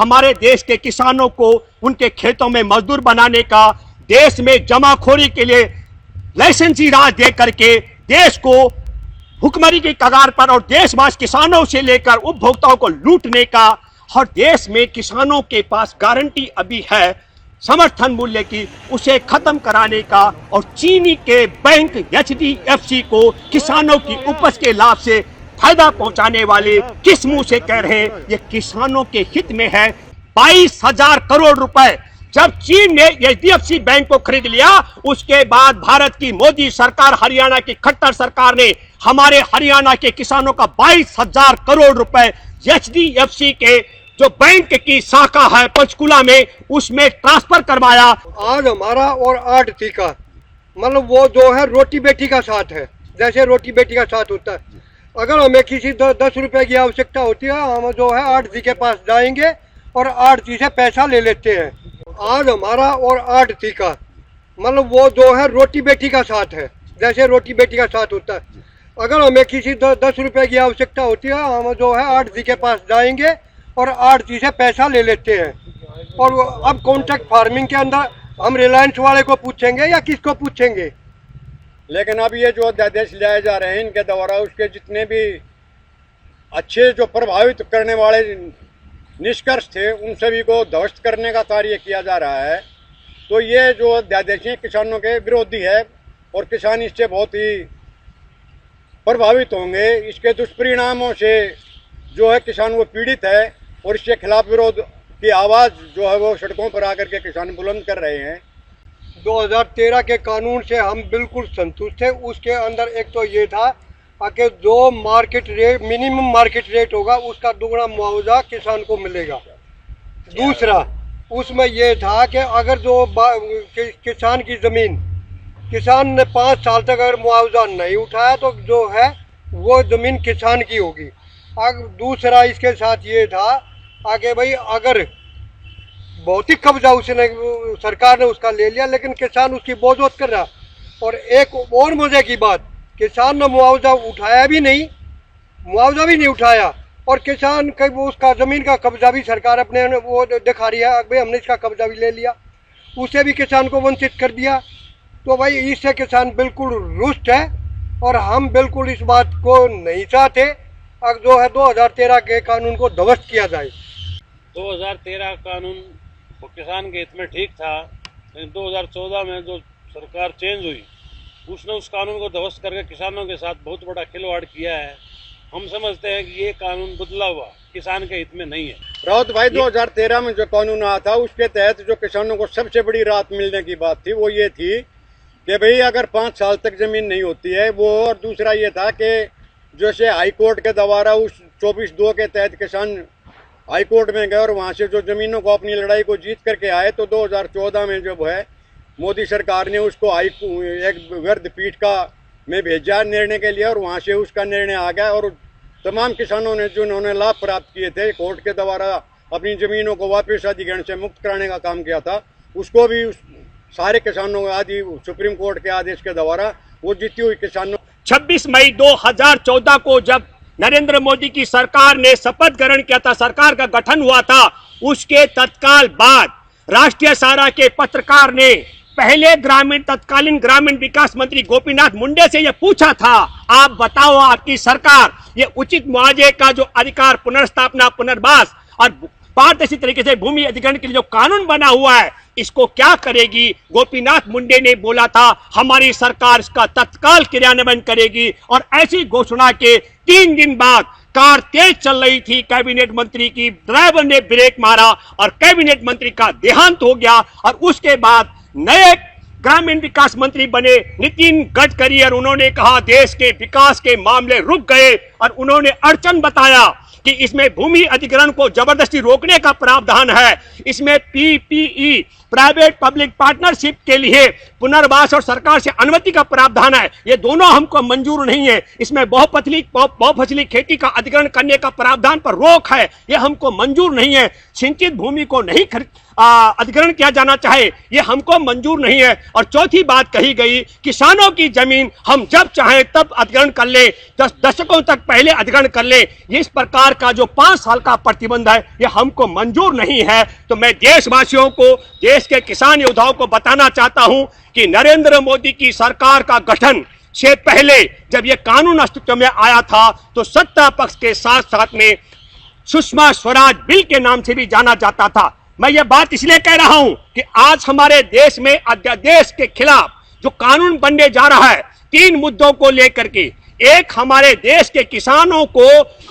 हमारे देश के किसानों को उनके खेतों में मजदूर बनाने का, देश में जमाखोरी के लिए लाइसेंसी राज दे करके देश को भुखमरी की कगार पर और देशवासी किसानों से लेकर उपभोक्ताओं को लूटने का, और देश में किसानों के पास गारंटी अभी है समर्थन मूल्य की, उसे खत्म कराने का, और चीनी के बैंक HDFC को किसानों की उपज के लाभ से फायदा पहुंचाने वाले किस मुंह से कह रहे हैं ये किसानों के हित में है। 22,000 करोड़ रुपए जब चीन ने HDFC बैंक को खरीद लिया, उसके बाद भारत की मोदी सरकार, हरियाणा की खट्टर सरकार ने हमारे हरियाणा के किसानों का 22,000 करोड़ रुपए HDFC के जो बैंक की शाखा है पंचकुला में, उसमें ट्रांसफर करवाया। आज हमारा और आढ़ती का मतलब वो जो है रोटी बेटी का साथ है, जैसे रोटी बेटी का साथ होता है। अगर हमें किसी 10 रुपए की आवश्यकता होती है, हम जो है आढ़ती के पास जाएंगे और आढ़ती से पैसा ले लेते हैं। आज हमारा और आढ़ती का मतलब वो जो है रोटी बेटी का साथ है, जैसे रोटी बेटी का साथ होता है। अगर हमें किसी 10 रुपए की आवश्यकता होती है, हम जो है आढ़ती के पास जाएंगे और आढ़ती से पैसा ले लेते हैं। और अब कॉन्ट्रैक्ट फार्मिंग के अंदर हम रिलायंस वाले को पूछेंगे या किसको पूछेंगे? लेकिन अब ये जो अध्यादेश लाए जा रहे हैं इनके द्वारा उसके जितने भी अच्छे जो प्रभावित करने वाले निष्कर्ष थे उन सभी को ध्वस्त करने का कार्य किया जा रहा है। तो ये जो अध्यादेश है किसानों के विरोधी है और किसान इससे बहुत ही प्रभावित होंगे। इसके दुष्परिणामों से जो है किसान वो पीड़ित है और इसके खिलाफ विरोध की आवाज़ जो है वो सड़कों पर आकर के किसान बुलंद कर रहे हैं। 2013 के कानून से हम बिल्कुल संतुष्ट थे। उसके अंदर एक तो ये था कि जो market rate, minimum market rate होगा उसका दुगना मुआवजा किसान को मिलेगा। दूसरा उसमें यह था कि अगर जो किसान की ज़मीन, किसान ने 5 साल तक अगर मुआवजा नहीं उठाया तो जो है वो ज़मीन किसान की होगी। दूसरा इसके साथ ये था आगे भाई अगर भौतिक कब्जा उसने सरकार ने उसका ले लिया लेकिन किसान उसकी बोझोत कर रहा। और एक और मजे की बात, किसान ने मुआवजा उठाया भी नहीं, मुआवजा भी नहीं उठाया और किसान का उसका ज़मीन का कब्जा भी सरकार अपने वो दिखा रही है भाई हमने इसका कब्जा भी ले लिया, उसे भी किसान को वंचित कर दिया। तो भाई इससे किसान बिल्कुल रुष्ट है और हम बिल्कुल इस बात को नहीं चाहते। अब जो है 2013 के कानून को ध्वस्त किया जाए। 2013 कानून वो किसान के हित में ठीक था, लेकिन 2014 में जो सरकार चेंज हुई उसने उस कानून को ध्वस्त करके किसानों के साथ बहुत बड़ा खिलवाड़ किया है। हम समझते हैं कि ये कानून बदला हुआ किसान के हित में नहीं है। राउत भाई 2013 में जो कानून आया था उसके तहत जो किसानों को सबसे बड़ी राहत मिलने की बात थी वो ये थी कि भाई अगर 5 साल तक जमीन नहीं होती है वो, और दूसरा ये था कि जैसे हाई कोर्ट के द्वारा उस 24(2) के तहत किसान हाई कोर्ट में गए और वहाँ से जो ज़मीनों को अपनी लड़ाई को जीत करके आए, तो 2014 में जो है मोदी सरकार ने उसको एक वर्ग पीठ का में भेजा निर्णय के लिए और वहाँ से उसका निर्णय आ गया और तमाम किसानों ने जिन्होंने लाभ प्राप्त किए थे कोर्ट के द्वारा अपनी ज़मीनों को वापस अधिग्रहण से मुक्त कराने का काम किया था, उसको भी सारे किसानों आदि सुप्रीम कोर्ट के आदेश के द्वारा वो जीती हुई किसानों। 26 मई 2014 को जब नरेंद्र मोदी की सरकार ने शपथ ग्रहण किया था, सरकार का गठन हुआ था, उसके तत्काल बाद राष्ट्रीय सहारा के पत्रकार ने पहले तत्कालीन ग्रामीण विकास मंत्री गोपीनाथ मुंडे से यह पूछा था, आप बताओ आपकी सरकार ये उचित मुआवजे का जो अधिकार, पुनर्स्थापना, पुनर्वास और पारदर्शी तरीके से भूमि अधिग्रहण के लिए जो कानून बना हुआ है इसको क्या करेगी? गोपीनाथ मुंडे ने बोला था हमारी सरकार इसका तत्काल क्रियान्वयन करेगी। और ऐसी घोषणा के 3 दिन बाद कार तेज चल रही थी कैबिनेट मंत्री की, ड्राइवर ने ब्रेक मारा और कैबिनेट मंत्री का देहांत हो गया। और उसके बाद नए ग्रामीण विकास मंत्री बने नितिन गडकरी और उन्होंने कहा देश के विकास के मामले रुक गए और उन्होंने अड़चन बताया कि इसमें भूमि अधिग्रहण को जबरदस्ती रोकने का प्रावधान है, इसमें PPE प्राइवेट पब्लिक पार्टनरशिप के लिए पुनर्वास और सरकार से अनुमति का प्रावधान है, ये दोनों हमको मंजूर नहीं है। इसमें बहुफसली खेती का अधिग्रहण करने का प्रावधान पर रोक है, ये हमको मंजूर नहीं है। सिंचित भूमि को नहीं अधिग्रहण किया जाना चाहे, ये हमको मंजूर नहीं है। और चौथी बात कही गई, किसानों की जमीन हम जब चाहें तब अधिग्रहण कर ले, 10 दशकों तक पहले अधिग्रहण कर ले, इस प्रकार का जो 5 साल का प्रतिबंध है ये हमको मंजूर नहीं है। तो मैं देशवासियों को, देश के किसान योद्धाओं को बताना चाहता हूं कि नरेंद्र मोदी की सरकार का गठन से पहले जब ये कानून अस्तित्व में आया था तो सत्ता पक्ष के साथ साथ में सुषमा स्वराज बिल के नाम से भी जाना जाता था। मैं ये बात इसलिए कह रहा हूं कि आज हमारे देश में अध्यादेश के खिलाफ जो कानून बनने जा रहा है 3 मुद्दों को लेकर के, एक हमारे देश के किसानों को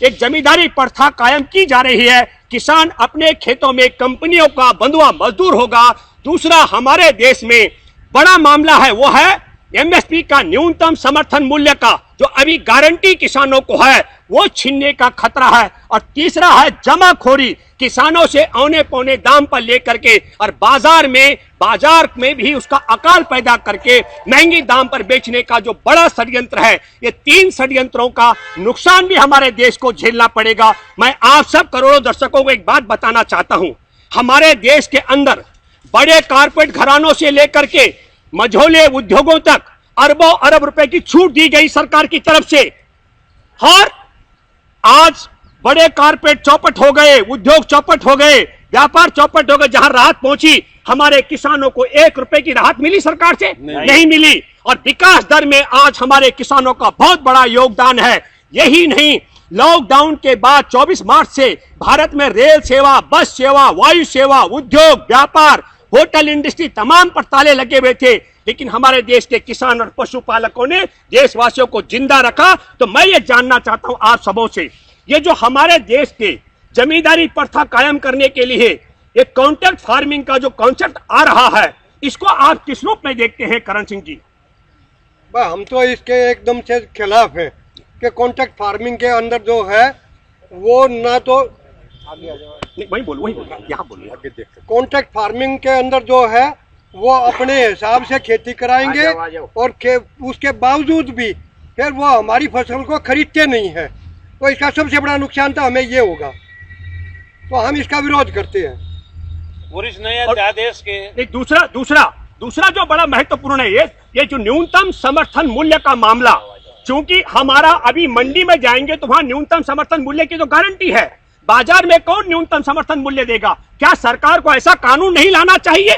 एक जमींदारी प्रथा कायम की जा रही है, किसान अपने खेतों में कंपनियों का बंधुआ मजदूर होगा। दूसरा हमारे देश में बड़ा मामला है वो है एमएसपी का, न्यूनतम समर्थन मूल्य का जो अभी गारंटी किसानों को है वो छीनने का खतरा है। और तीसरा है जमाखोरी, किसानों से औने पौने दाम पर लेकर के और बाजार में भी उसका अकाल पैदा करके महंगी दाम पर बेचने का जो बड़ा षड्यंत्र है, ये 3 षड्यंत्रों का नुकसान भी हमारे देश को झेलना पड़ेगा। मैं आप सब करोड़ों दर्शकों को एक बात बताना चाहता हूं, हमारे देश के अंदर बड़े कारपोरेट घरानों से लेकर के मझोले उद्योगों तक अरबों अरब रुपए की छूट दी गई सरकार की तरफ से, और आज बड़े कारपोरेट चौपट हो गए, उद्योग चौपट हो गए, व्यापार चौपट हो गए। जहां राहत पहुंची, हमारे किसानों को 1 रुपए की राहत मिली सरकार से? नहीं मिली। और विकास दर में आज हमारे किसानों का बहुत बड़ा योगदान है। यही नहीं, लॉकडाउन के बाद 24 मार्च से भारत में रेल सेवा, बस सेवा, वायु सेवा, उद्योग, व्यापार, होटल इंडस्ट्री तमाम पर ताले लगे हुए थे, लेकिन हमारे देश के किसान और पशुपालकों ने देशवासियों को जिंदा रखा। तो मैं ये जानना चाहता हूं आप सबों से, ये जो हमारे देश के जमींदारी प्रथा कायम करने के लिए ये कॉन्ट्रैक्ट फार्मिंग का जो कॉन्सेप्ट आ रहा है, इसको आप किस रूप में देखते हैं करण सिंह जी? हम तो इसके एकदम से खिलाफ हैं कि कॉन्ट्रैक्ट फार्मिंग के अंदर जो है वो ना तो वही बोलो यहाँ बोलो। कॉन्ट्रैक्ट फार्मिंग के अंदर जो है वो अपने हिसाब से खेती कराएंगे और उसके बावजूद भी फिर वो हमारी फसल को खरीदते नहीं है। तो इसका सबसे बड़ा नुकसान तो हमें ये होगा, तो हम इसका विरोध करते हैं। और इस नए अध्यादेश के दूसरा जो बड़ा महत्वपूर्ण है ये जो न्यूनतम समर्थन मूल्य का मामला, क्योंकि हमारा अभी मंडी में जाएंगे तो वहां न्यूनतम समर्थन मूल्य की तो गारंटी है, बाजार में कौन न्यूनतम समर्थन मूल्य देगा? क्या सरकार को ऐसा कानून नहीं लाना चाहिए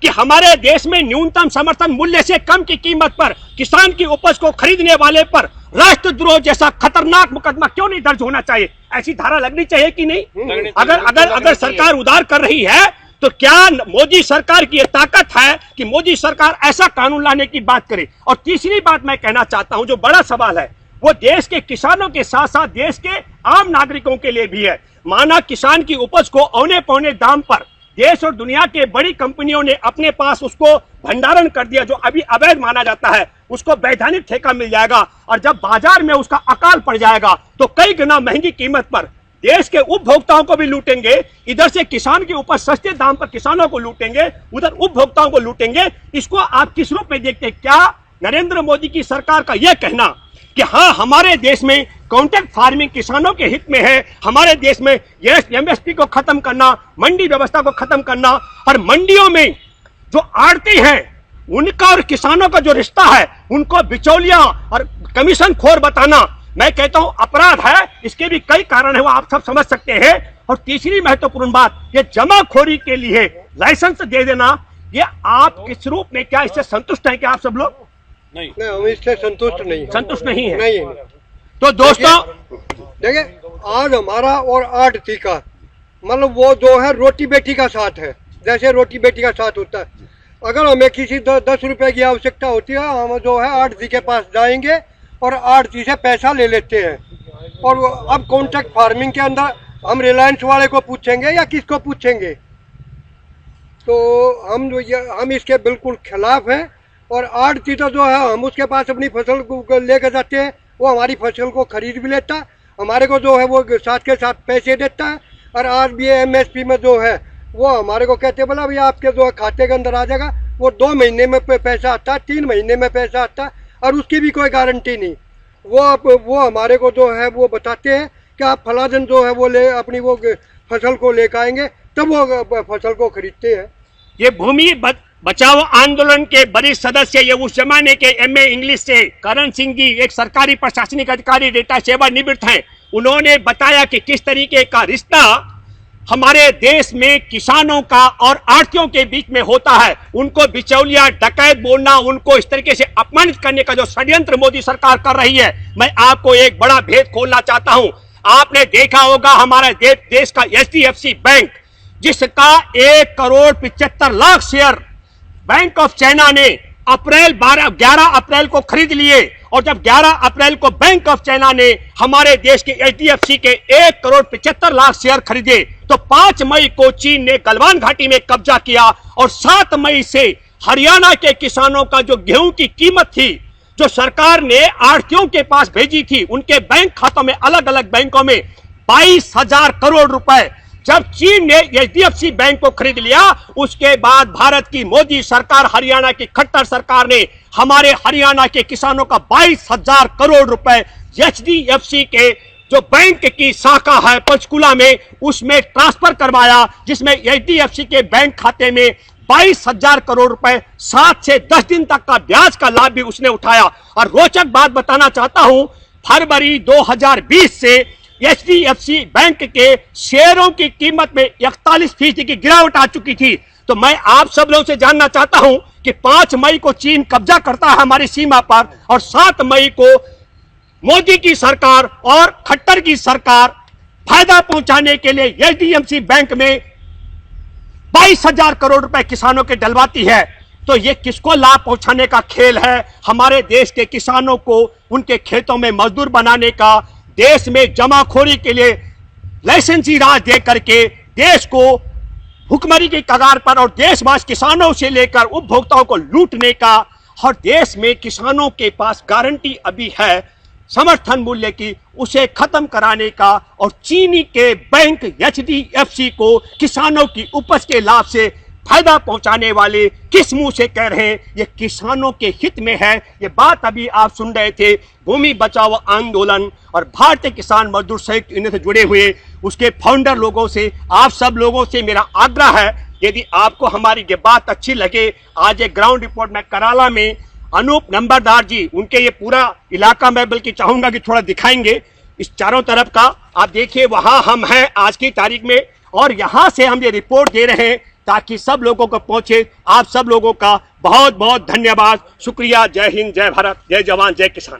कि हमारे देश में न्यूनतम समर्थन मूल्य से कम की कीमत पर किसान की उपज को खरीदने वाले पर राष्ट्रद्रोह जैसा खतरनाक मुकदमा क्यों नहीं दर्ज होना चाहिए? ऐसी धारा लगनी चाहिए कि नहीं? अगर सरकार उधार कर रही है तो क्या मोदी सरकार की ये ताकत है कि मोदी सरकार ऐसा कानून लाने की बात करे? और तीसरी बात मैं कहना चाहता हूं, जो बड़ा सवाल है वो देश के किसानों के साथ साथ देश के आम नागरिकों के लिए भी है। माना किसान की उपज को औने पौने दाम पर देश और दुनिया के बड़ी कंपनियों ने अपने पास उसको भंडारण कर दिया, जो अभी अवैध माना जाता है, उसको वैधानिक ठेका मिल जाएगा और जब बाजार में उसका अकाल पड़ जाएगा तो कई गुना महंगी कीमत पर देश के उपभोक्ताओं को भी लूटेंगे। इधर से किसान की उपज सस्ते दाम पर किसानों को लूटेंगे, उधर उपभोक्ताओं को लूटेंगे। इसको आप किस रूप में देखते हैं? क्या नरेंद्र मोदी की सरकार का यह कहना कि हाँ हमारे देश में कॉन्ट्रैक्ट फार्मिंग किसानों के हित में है, हमारे देश में एमएसपी को खत्म करना, मंडी व्यवस्था को खत्म करना, और मंडियों में जो आड़ती हैं उनका और किसानों का जो रिश्ता है उनको बिचौलिया और कमीशन खोर बताना, मैं कहता हूं अपराध है। इसके भी कई कारण है, वो आप सब समझ सकते हैं। और तीसरी महत्वपूर्ण बात, ये जमाखोरी के लिए लाइसेंस दे देना, ये आप किस रूप में, क्या इससे संतुष्ट हैं? क्या आप सब लोग? नहीं, हम इससे संतुष्ट नहीं है। नहीं। तो दोस्तों देखिए, आज हमारा और आड़ती का मतलब वो जो है रोटी बेटी का साथ है, जैसे रोटी बेटी का साथ होता है। अगर हमें किसी 10 रुपए की आवश्यकता होती है, हम जो है आड़ती के पास जाएंगे और आड़ती से पैसा ले लेते हैं। और अब कॉन्ट्रैक्ट फार्मिंग के अंदर हम रिलायंस वाले को पूछेंगे या किसको पूछेंगे? तो हम इसके बिल्कुल खिलाफ हैं। और आड़ती तो जो है हम उसके पास अपनी फसल को लेकर जाते हैं, वो हमारी फसल को खरीद भी लेता, हमारे को जो है वो साथ के साथ पैसे देता है। और आज भी एमएसपी में जो है वो हमारे को कहते बोला भैया आपके जो खाते के अंदर आ जाएगा, वो 2 महीने में पैसा आता है, 3 महीने में पैसा आता है, और उसकी भी कोई गारंटी नहीं। वो हमारे को जो है वो बताते हैं कि आप फला दिन जो है वो ले अपनी वो फसल को लेकर आएंगे, तब वो फसल को खरीदते हैं। ये भूमि बचाओ आंदोलन के वरिष्ठ सदस्य, ये उस जमाने के MA इंग्लिश से करण सिंह जी, एक सरकारी प्रशासनिक अधिकारी, डेटा सेवानिवृत्त हैं। उन्होंने बताया कि किस तरीके का रिश्ता हमारे देश में किसानों का और आढ़तियों के बीच में होता है। उनको बिचौलिया, डकैत बोलना, उनको इस तरीके से अपमानित करने का जो षड्यंत्र मोदी सरकार कर रही है, मैं आपको एक बड़ा भेद खोलना चाहता हूं। आपने देखा होगा हमारे देश का HDFC बैंक, जिसका 1,75,00,000 शेयर बैंक ऑफ चाइना ने 11 अप्रैल को खरीद लिए, और जब 11 अप्रैल को बैंक ऑफ चाइना ने हमारे देश के HDFC के 1,75,00,000 शेयर खरीदे, तो 5 मई को चीन ने गलवान घाटी में कब्जा किया, और 7 मई से हरियाणा के किसानों का जो गेहूं की कीमत थी, जो सरकार ने आढ़तियों के पास भेजी थी उनके बैंक खातों में, अलग अलग बैंकों में 22,000 करोड़ रुपए जब चीन ने HDFC बैंक को खरीद लिया, उसके बाद भारत की मोदी सरकार, हरियाणा की खट्टर सरकार ने हमारे हरियाणा के किसानों का 22,000 करोड़ रुपए HDFC के जो बैंक की शाखा है पंचकुला में, उसमें ट्रांसफर करवाया, जिसमें HDFC के बैंक खाते में 22,000 करोड़ रुपए 7 से 10 दिन तक का ब्याज का लाभ भी उसने उठाया। और रोचक बात बताना चाहता हूं, फरवरी 2020 से HDFC बैंक के शेयरों की कीमत में 41% की गिरावट आ चुकी थी। तो मैं आप सब लोगों से जानना चाहता हूं कि 5 मई को चीन कब्जा करता है हमारी सीमा पर, और 7 मई को मोदी की सरकार और खट्टर की सरकार फायदा पहुंचाने के लिए HDFC बैंक में 22,000 करोड़ रुपए किसानों के डलवाती है। तो ये किसको लाभ पहुंचाने का खेल है? हमारे देश के किसानों को उनके खेतों में मजदूर बनाने का, देश में जमाखोरी के लिए लाइसेंसी राज दे करके देश को भुखमरी की कगार पर और देशवासी किसानों से लेकर उपभोक्ताओं को लूटने का। और देश में किसानों के पास गारंटी अभी है समर्थन मूल्य की, उसे खत्म कराने का, और चीनी के बैंक HDFC को किसानों की उपज के लाभ से फायदा पहुंचाने वाले किस मुंह से कह रहे हैं? ये किसानों के हित में है। ये बात अभी आप सुन रहे थे भूमि बचाओ आंदोलन और भारतीय किसान मजदूर संयुक्त यूनियन से जुड़े हुए उसके फाउंडर लोगों से, आप सब लोगों से मेरा आग्रह है, यदि आपको हमारी ये बात अच्छी लगे, आज एक ग्राउंड रिपोर्ट में कराला में अनूप नंबरदार जी, उनके ये पूरा इलाका मैं बल्कि चाहूंगा कि थोड़ा दिखाएंगे इस चारों तरफ का। आप देखिए वहां हम हैं आज की तारीख में, और यहां से हम ये रिपोर्ट दे रहे हैं ताकि सब लोगों को पहुंचे। आप सब लोगों का बहुत बहुत धन्यवाद, शुक्रिया। जय हिंद, जय भारत, जय जवान, जय किसान।